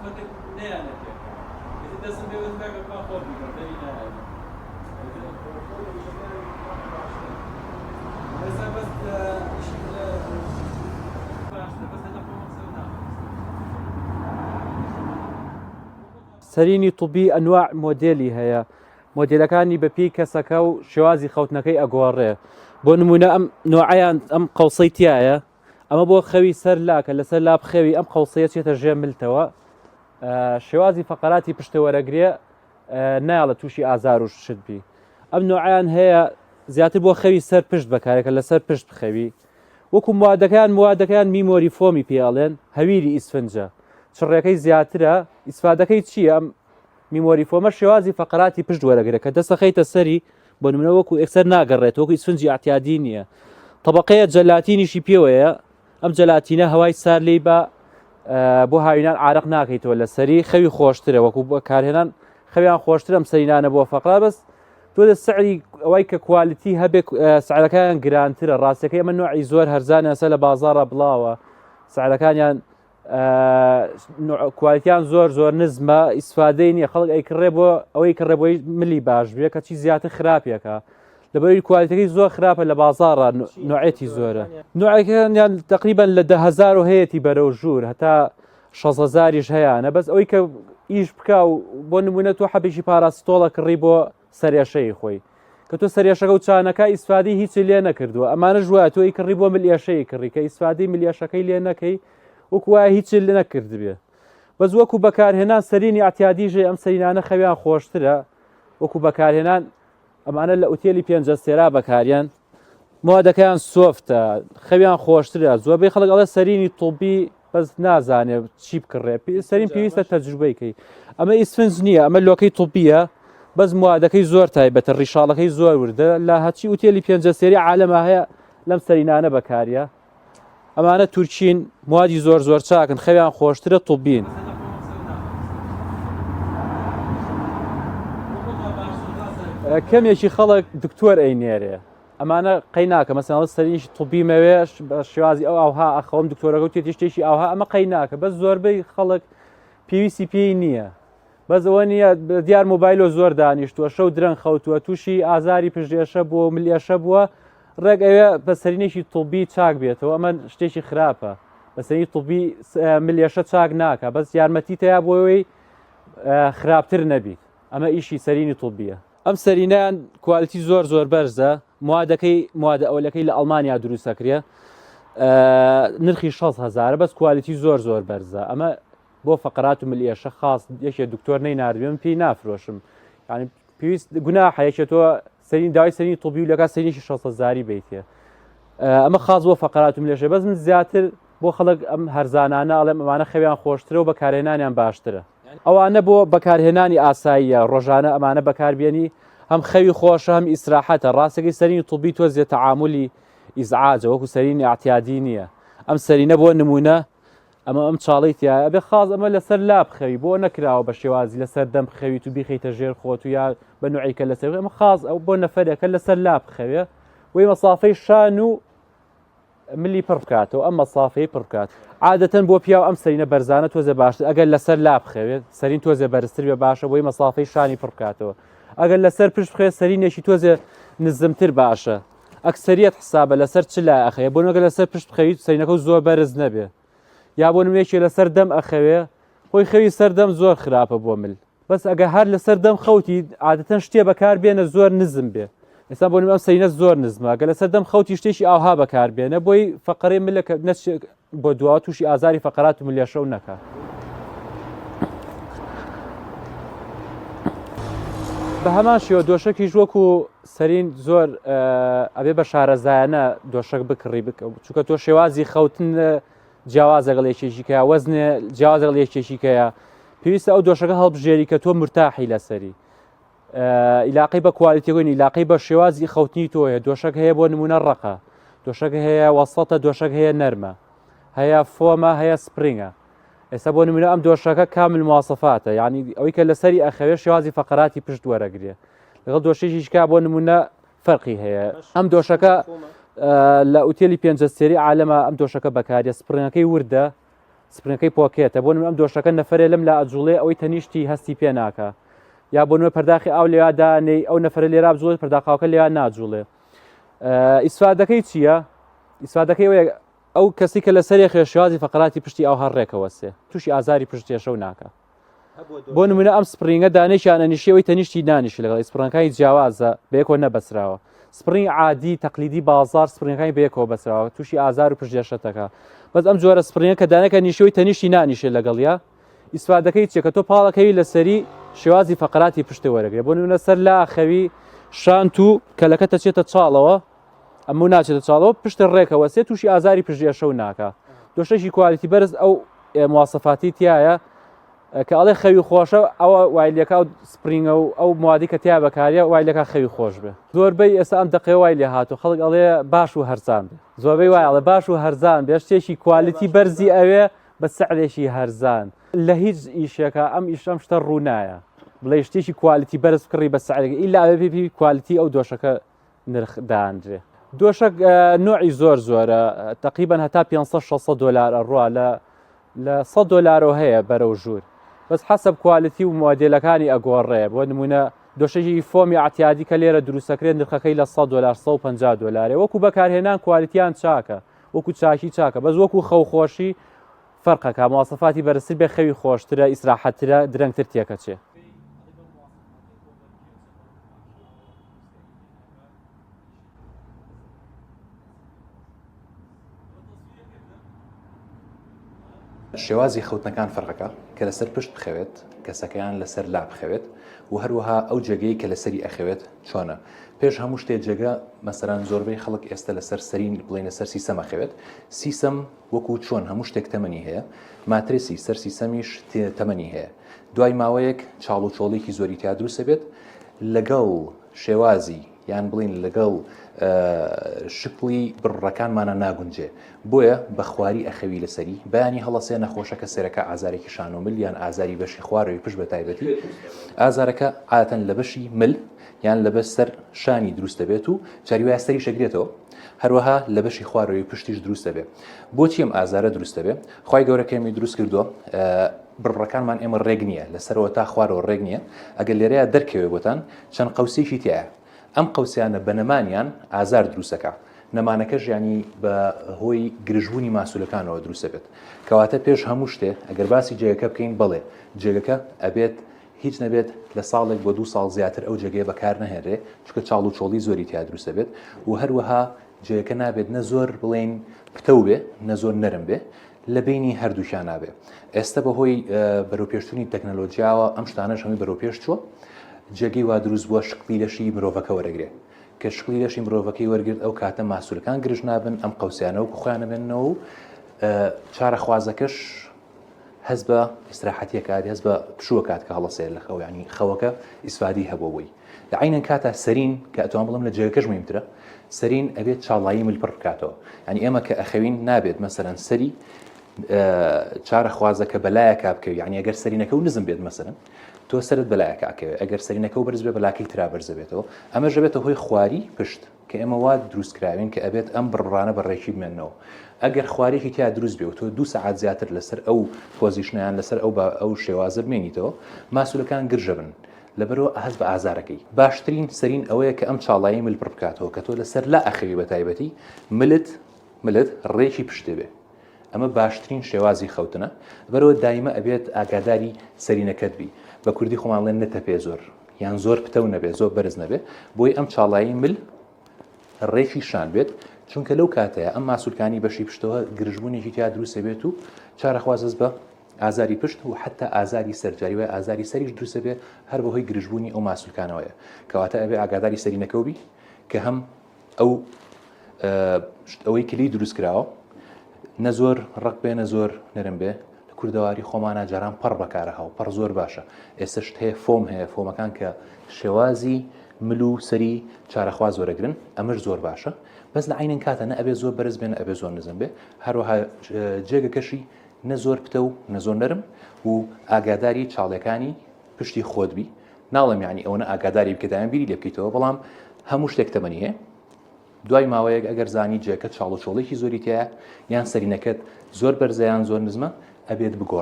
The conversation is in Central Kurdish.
قسمتك نيانك إذا دسم بيوت باقي ما خوفي كردي نيانك بس سەرینی طوبی ئەنواع مۆدێلی هەیە مۆدێلەکانی بەپی کەسەکە و شێوازی خەوتنەکەی ئەگۆڕێ بۆ نمونە ئەم نوعیان ئەم قەوسەی تایە ئەمە بۆ خەوی سەر لاکە لەسەر لاب خەوی ئەم قەوسەیە چێتە ژێر ملتەوە شێوازی فەقەراتی پشتەوەرەگرێ نایڵە تووشی ئازار و شت بی ئەم نوعیان هەیە زیاتر بۆ خەوی سەر پشت بەکارێکە لەسەر پشت بخەوی وەکو موادەکان میمۆری فۆمی پێڵێن هەویری ئیسفنجە چڕێەکەی زیاترە ئیسفادەکەی چییە ئەم میمۆری فۆمە شێوازی فەقەراتی پشت وەرەگرێت کە دەسەخەیتە سەری بۆ نمونە وەکو ئەکسەر ناگەڕێت وەکو ئیسفنجی ئاعتیادی نییە طبقەیە جەلاتینیشی پێوەیە ئەم جەلاتینە هەوای سار لێی بە بۆ هاوینان عارق ناکەیتەوە لە سەری خەوی خۆشترە وەکو بەکارهێنان خەویان خۆشترە ئەم سەرینانە بۆ فەقرا بەس تۆ لە سعری ئەوەی کە کوالیتی هەبێت سعرەکان گرانترە ڕاستەکەی ئەمە نوعی زۆر هەرزانە سە لە بازاڕە بڵاوە سعرەکانیان کوالیتیان زۆر نزمە ئیسفادەی نییە خەڵک ئەیکڕێ بۆ ئەوەی کڕێ بۆی ملی باش بێ کە چی زیاتر خراپێکە لەبەری کوالیتەکەی زۆر خراپە لە بازاڕە نوعێتی زۆرە نوعەکەیان تقریبا لە 10,000 هەیەی بەرە و ژوور هەتا 6,000 هەیەە بەس ئەوەی کە ئیش بکە و بۆ نمونە تۆ حەبێکی پاراستۆڵە کڕی بۆ سەرێشەی خۆی کە تۆ سەرێشەکە و چانەکە ئیسفادی هیچی لێ نەکردووە ئەمانە ژوە تۆی کڕی بۆ ملیێشەی کڕی کە ئیسفادی ملیێشەکەی لێ نەکەی وەکووایە هیچی لێ نەکرد بێ بەس وەکو بەکارهێنان سەرینی ئاعتیادیژێ ئەم سەرینانە خەویان خۆشترە وەکو بەکارهێنان ئەمانە لە ئوتێلی پێنجەستێرا بەکاریان موادەکەیان سۆفتە خەویان خۆشترە زۆربەی خەڵک ئەڵێ سەرینی طوبی بەس نازانێت چی بکڕێ سەرین پێویستە تەجروبەیکەی ئەمە ئیسفنج نییە ئەمە لۆکەی طوبیە بەس موادەکەی زۆر تایبەتە ڕیشاڵەکەی زۆر وردە لە هەچی ئوتێلی پێنجەستێری عالەمە هەیە لەم سەرینانە بەکاریە ئەمانە تورکین موادی زۆر چاکن خەویان خۆشترە طوبین کەمێکی خەڵک دکتۆر ئەینێرێ ئەمانە قەی ناکە مەسەڵ سەرینیشی طوبی مەوێش بە شێوازی ئەوها ئەخەوم دکتۆرەکە و تێتی شتێکی ئەوها ئەمە قەی ناکە بەس زۆربەی خەڵک پێویستی پێی نییە بەس ئەوە نییە دیار مۆبایلۆ زۆر دانیشتووە شەو درەنگ خەوتووە تووشی ئازاری پژێشە بووە ملیێشە بووە ڕێک ئەوێ بە سەرینێکی طوبی چاک بێتەوە ئەمە شتێکی خراپە بە سەرینی طوبی ملیێشە چاک ناکە بەس یارمەتی تەیە بۆەوەی خراپتر نەبیت ئەمە ئیشی سەرینی طوبیە ئەم سەرینیان کوالیتی زۆر بەرزە موادە ئەولەکەی لە ئەڵمانیا دروستەکرێ نرخی 6,000 بەس کوالیتی زۆر بەرزە ئەمە بۆ فەقەرات و ملیێشە خاص یەکێ دکتۆر نەیناردبێن پێی نافرۆشم ینی پێویست گوناحە یەکێتەوە سەرین داوای سەرینی طوبی و لەکات سەرینیشی 6,000 بیتێ ئەمە خاص بۆ فەقەرات و ملیێشە بەس من زیاتر بۆ خەڵک ئەم هەرزانانە ئەڵێم ئەمانە خەویان خۆشترە و بەکارهێنانیان باشترە ئەوانە بۆ بەکارهێنانی ئاساییە ڕۆژانە ئەمانە بەکاربیێنی هەم خەوی خۆشە هەم ئیسراحەتە ڕاستەکەی سەرینی طوبی تۆزیە تەعاملی ئیزعاجە وەکو سەرینی ئاعتیادی نییە ئەم سەرینە بۆ نمونە ئەم چاڵی تایە ئەبێ خاص ئەمە لەسەر لاب خەوی بۆ نەکراوە بە شێوازی لەسەر دەم خەویت و بیخەیتە ژێر خۆت و یا بە نوعیکە لەسەر ئەمە خاص ئەو بۆ نەفەرێکە لەسەر لاب خەوێ وی مەسافەی شان و ملی پڕ بکاتەوە ئەم مەسافەی پڕ بکات عادەتەن بۆ پیاو ئەم سەرینە بەرزانە تۆزە باشتر ئەگەر لەسەر لاب خەوێت سەرین تۆزە بەرزتر بێ باشە بۆی مەسافەی شانی پڕ بکاتەوە ئەگەر لەسەر پشت بخێت سەرینێکی تۆزێ نزمتر باشە ئەکسەریەت حسابە لەسەر چ لای ئەخەیە بۆ نەگەر لەسەر پشت بخەویت سەرینەکە زۆر بەرز نەبێ یا بۆ نمێکی لەسەر دەم ئەخەوێ خۆی خەوی سەردەم زۆر خراپە بۆ مل بەس ئەگە هەر لەسەر دەم خەوتی عادەتەن شتێ بەکار بێنە زۆر نزم بێ ئێستا بۆ ئەم سەرینە زۆر نزمە ئەگە لەسەر دەم خەوتی شتێکی ئاها بەکار بێنە بۆی فەقەرەی ملەکە بۆ دوا تووشی ئازاری فەقەرات و ملیێشە و نەکات بە هەمان شێوە دۆشەکیش وەکو سەرین زۆر ئەبێ بە شارەزایانە دۆشەک بکڕی چونکە تۆ شێوازی خەوتن جیاوازە لێکێشیکە وەزنێ جیاوازە لێکێشیکەیە پێویستە ئەو دۆشەکە هەڵبژێری کە تۆ مرتاحی لەسەری ئیلاقی بە کوالیتیگوین ئیلاقی بە شێوازی خەوتنی تۆیە دۆشەک هەیە بۆ نمونە ڕقە دۆشەک هەیە وەسەتە دۆشەک هەیە نەرمە هەیە فۆمە هەیە سپرینگە ئێستا بۆ نمونە ئەم دۆشەکە کامل مواسەفاتە یعنی ئەوەی کە لەسەری ئەخەوێ شێوازی فەقەراتی پشت وەرەگرێ لەگەڵ دۆشەیەکیشکا بۆ نمونە فەرقی هەیە ئەم دۆشەکە لە ئوتێلی پێنجەستێری عالەمە ئەم دۆشەکە بەکارێ سپرینگەکەی وردە سپرینگەکەی پۆکێتە بۆ ئەم دۆشەکە نەفرێ لەم لا ئەجوڵێ ئەوەی تەنیشتی هەستی پێ ناکە یا بۆ نوێ پەرداخی ئاو لێوادانەی ئەو نەفرە لێرا بجوڵێت پەرداخاوەکە لێوان ناجوڵێ. ئیسفادەکەی چییە؟ ئیسفادەکەی ئەو کەسی کە لە سەری خێشوازی فقراتی پشتی ئەو هەڕێکەوە سێ تووشی ئازاری پشتێشە و ناکە. بۆ نمونە ئەم سپرینگە دانێکیان ئەنیشەوەی تەنیشتی دانیشی لەگەڵ سپڕەکانی جیاوازە بەیەکەوە نەبەسراوە. سپرینگ عادی تەقلیدی بازار سپرینگەکانی بەیەکەوە بەسراوە تووشی ئازار و پشتێشەتەکە. بەس ئەم جۆرە سپرینگە کە دانەکە نیشەوەی تەنیشتی نانیشێ لەگەڵیا ئیسفادەکەی چێ کە تۆ پاڵەکەوی لەسەری شێوازی فقراتی پشتە وەرەگرێ بۆ نمونە سەر لا خەوی شانت و کەلەکە دەچێتە چاڵەوە ئەموو ناچێتە چاڵەوە پشتە ڕێکەوە سێ تووشی ئازاری پشتێشە و ناکە. دۆشەشی کوالیتی بەرز ئەو مواسەفاتی تایە کە ئەڵێ خەوی خۆشە ئەوە وایلەکە و سپرینگە و ئەو موادی کە تیا بەکاریە وایلەکە خەوی خۆش بێ. زۆربەی ئێستا ئەم دقی وای لێ هاتو خەڵک ئەڵێ باش و هەرزان بێ زۆربەی وای ئەڵێ باش و هەرزان بێ شتێکی کوالیتی بەرزی ئەوێ بە سەعرێکی هەرزان لە هیچ ئیشێکە ئەم ئیشەم شتە ڕوونایە بڵێ شتێکی کوالیتی بەرز کڕی بە سەعرێک ئیلا ئەوێ پێی کوالیتی ئەو دۆشەکە نرخ دانرێ. دۆشک نوعی زۆرە تقریبا هەتا 500-600 دلار ئەڕوا لە 100 دلارەوە هەیە بەرەو ژوور بەس حەسب کوالیتی و مۆدێلەکانی ئەگۆڕێ بۆ نمونە دۆشەی فۆمی عتیادی کە لێرە دروستەکرێت نرخەکەی لە 100 دلار 150 دلارێ وەکو بەکارهێنان کوالیتیان چاکە وەکو چاکی چاکە بەس وەکو خەوخۆشی فەرقەکە مواصفاتی بەرزتر بێ خەوی خۆشترە ئیسراحەتترە درەنگتر تێکەچێ. شێوازی خەوتنەکان فەرقەکە کە لەسەر پشت بخەوێت کەسەکەیان لەسەر لا بخەوێت و هەروەها ئەو جێگەی کە لەسەری ئەخەوێت چۆنە پێش هەموو شتێ جێگە مەسەران زۆربەی خەڵک ئێستا لەسەر سەرین بڵێنە سەر سیسەمە خەوێت سیسەم وەکو چۆن هەموو شتێک تەمەنی هەیە ماترسی سەر سیسەمیش تەمەنی هەیە دوای ماوەیەک چاڵ و چۆڵێکی زۆری تیا دروستە بێت لەگەڵ شێوازی یان بڵین لەگەڵ شکلی بڕەکانمانە ناگونجێ بۆیە بە خواری ئەخەوی لەسەری بەیانی هەڵەسێ نەخۆشەکە سێرەکە ئازارێکی شانۆمل یان ئازاری بەشی خوارەوەی پشت بە تایبەتی ئازارەکە عادەتەن لە بەشی مل یان لە بەسەر شانی دروستە بێت و جاریوایە سەری شەگرێتەوە هەروەها لە بەشی خوارەوەی پشتیش دروستە بێت بۆچی ئەم ئازارە دروستە بێت خی گەورەکەمی دروست کردووە بڕەکانمان ئێمە ڕێک نییە لەسەرەوە تا خوارەوە ڕێک نییە ئەگەر لێرەیە دەرکەوێ بۆتان چەند قەوسێکی تایە ئەم قەوسیانە بە نەمانیان ئازار دروستەکە نەمانەکە ژیانی بە هۆی گرژبوونی ماسوولەکانەوە دروستە بێت کەواتە پێش هەموو شتێ ئەگەر باسی جێگەکە بکەین بڵێ جێگەکە ئەبێت هیچ نەبێت لە ساڵێک بۆ 2 ساڵ زیاتر ئەو جێگەیە بەکار نەهێنرێ چکە چاڵ و چۆڵی زۆری تیا دروستە بێت و هەروەها جێگەکە نابێت نە زۆر بڵێن پتە بێ نە زۆر نەرم بێ لە بینی هەردووشیان نابێ ئێستا بەهۆی بەرەوپێشتنی تەکنەلۆژیاوە ئەم شتانەش هەمووی بەرەوپێش چووە جێگەی وا دروست بووە شکلی لەشی مرۆڤەکە وەرەگرێ کە شکلی لەشی مرۆڤەکەی وەرگرت ئەو کاتە ماسوولەکان گرژ نابن ئەم قەوسیانە و خۆیانە بێنەوە و چارە خوازەکەش هەست بە ئیسراحەتیەکات هەست بە پشووە کات کە هەڵەسێ لە خەو ینی خەوەکە ئیسفادی هەبووەوەی لە عینەن کاتە سەرین کە ئەتوان بڵم لە جێگەکەش مهمترە سەرین ئەبێت چاڵایی مل پڕ بکاتەوە ینی ئێمە کە ئەخەوین نابێت مەسەرەن سەری چارە خوازەکە بەلایەکە بکەوی ینی ئەگەر سەرینەکە و نزم بێت مەسەرن تۆ سرت بەلایەکە ئەکەوێت ئەگەر سەرینەکە و بەرز بێ بەلاکەی ترا بەرزە بێتەوە ئەمە ژەبێتە هۆی خواری پشت کە ئێمە وا دروستکراوین کە ئەبێت ئەم بڕانە بەڕێکی بمێنەوە ئەگەر خوارێکی تیا دروست بێ و تۆ 2 سەعات زیاتر لەسەر ئەو پۆزیشنیان لەسەر ئەو شێوازە بمێنیتەوە ماسوولەکان گرژە بن لەبەرەوە هەست بە ئازارەکەی باشترین سەرین ئەوەیە کە ئەم چاڵایی مل پڕ بکاتەوە کە تۆ لەسەر لا ئەخەوی بە تایبەتی ملت ڕێکی پشتێ بێ ئەمە باشترین شێوازی خەوتنە بەرەوە دایمە ئەبێت ئاگاداری سەرینەکەت بی بە کوردی خۆماڵێن نەتەپێ زۆر یان زۆر پتە و نەبێ زۆر بەرز نەبێ بۆی ئەم چاڵایی مل ڕێکی شان بێت چونکە لەو کاتەیە ئەم ماسوولکانی بەشی پشتەوە گرژبوونێکی تیا دروستە بێت و چارەخوازز بە ئازاری پشت و حتا ئازاری سەرجاری وە ئازاری سەریش دروستە بێت هەر بەهۆی گرژبوونی ئەو ماسوولکانەوەیە کەواتە ئەبێ ئاگاداری سەرینەکەو بی کە هەم ئەوەی کلی دروست کراوە نە زۆر ڕق بێ نە زۆر نەرم بێ لە کوردەواری خۆمانە جاران پڕ بەکارە هاو پڕ زۆر باشە ئێستا شت هەیە فۆم هەیە فۆمەکان کە شێوازی مل و سەری چارەخوا زۆرەگرن ئەمەش زۆر باشە بەس لە عینەن کاتە نە ئەبێ زۆر بەرز بێن ئەبێ زۆر نزم بێ هەروەها جێگەکەشی نە زۆر پتە و نە زۆر نەرم و ئاگاداری چاڵەکانی پشتی خۆت بی ناڵم یعنی ئەوە ئاگاداری بکەدایان بیری لێ بکەیتەوە بەڵام هەموو شتێک تەمەنی هەیە دوای ماوەیەک ئەگەر زانی جێکە چاڵ و چۆڵێکی زۆری تایە یان سەرینەکەت زۆر بەرزەیان زۆر نزمە ئەبێت بگۆڕێ